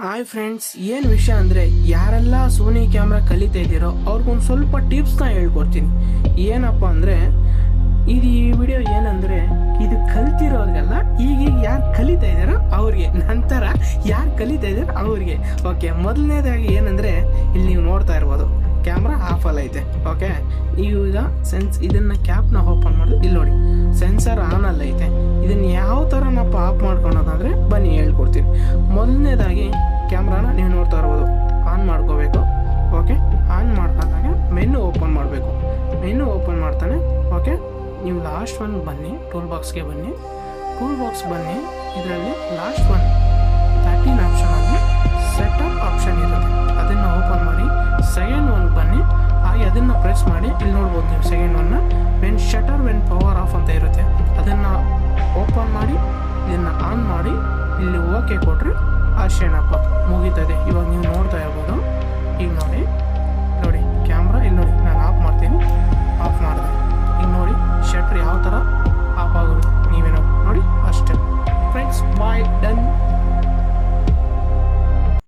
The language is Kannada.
ಹಾಯ್ ಫ್ರೆಂಡ್ಸ್, ಏನು ವಿಷಯ ಅಂದರೆ ಯಾರೆಲ್ಲ ಸೋನಿ ಕ್ಯಾಮ್ರಾ ಕಲಿತಾ ಇದ್ದೀರೋ ಅವ್ರಿಗೊಂದು ಸ್ವಲ್ಪ ಟಿಪ್ಸ್ನ ಹೇಳ್ಕೊಡ್ತೀನಿ. ಏನಪ್ಪ ಅಂದರೆ ಈ ವಿಡಿಯೋ ಏನಂದರೆ ಇದು ಕಲ್ತಿರೋರಿಗೆಲ್ಲ ಈಗೀಗ ಯಾರು ಕಲಿತಾ ಇದ್ದಾರೋ ಅವ್ರಿಗೆ, ನಂತರ ಯಾರು ಕಲಿತಾ ಇದ್ದಾರೋ ಅವ್ರಿಗೆ. ಓಕೆ, ಮೊದಲನೇದಾಗಿ ಏನಂದರೆ ಇಲ್ಲಿ ನೀವು ನೋಡ್ತಾ ಇರ್ಬೋದು ಕ್ಯಾಮ್ರಾ ಆಫಲ್ಲಿ ಐತೆ. ಓಕೆ, ಈಗ ಇದನ್ನು ಕ್ಯಾಪ್ನ ಓಪನ್ ಮಾಡಿದ್ರೆ ಇಲ್ಲಿ ನೋಡಿ ಸೆನ್ಸರ್ ಆನಲ್ಲಿ ಐತೆ. ಇದನ್ನು ಯಾವ ಥರನಪ್ಪ ಆಫ್ ಮಾಡ್ಕೊಳೋದಂದರೆ ಬನ್ನಿ ಹೇಳ್ಕೊಡ್ತೀನಿ. ಮೊದಲನೇದಾಗಿ ಕ್ಯಾಮ್ರಾನ ನೀವು ನೋಡ್ತಾ ಇರ್ಬೋದು ಆನ್ ಮಾಡ್ಕೋಬೇಕು. ಓಕೆ, ಆನ್ ಮಾಡ್ಕೊಂಡಾಗ ಮೆನು ಓಪನ್ ಮಾಡಬೇಕು. ಮೆನು ಓಪನ್ ಮಾಡ್ತಾನೆ. ಓಕೆ, ನೀವು ಲಾಸ್ಟ್ ಒನ್ ಬನ್ನಿ, ಟೂಲ್ ಬಾಕ್ಸ್ಗೆ ಬನ್ನಿ. ಟೂಲ್ ಬಾಕ್ಸ್ ಬನ್ನಿ, ಇದರಲ್ಲಿ ಲಾಸ್ಟ್ ಒನ್ 13 ಆಪ್ಷನಲ್ಲಿ ಸೆಟಪ್ ಆಪ್ಷನ್ ಇರುತ್ತೆ, ಅದನ್ನು ಓಪನ್ ಮಾಡಿ. ಸೆಕೆಂಡ್ ಒನ್ ಬನ್ನಿ, ಹಾಗೆ ಅದನ್ನು ಪ್ರೆಸ್ ಮಾಡಿ. ಇಲ್ಲಿ ನೋಡ್ಬೋದು ನೀವು ಸೆಕೆಂಡ್ ಒನ್ನ when shutter when power off ಅಂತ ಇರುತ್ತೆ, ಅದನ್ನು ಓಪನ್ ಮಾಡಿ ಇದನ್ನು ಆನ್ ಮಾಡಿ ಇಲ್ಲಿ ಓಕೆ ಕೊಟ್ಟರೆ ಅಷ್ಟೇನಪ್ಪ ಮುಗೀತದೆ. ಇವಾಗ ನೀವು ನೋಡ್ತಾ ಇರ್ಬೋದು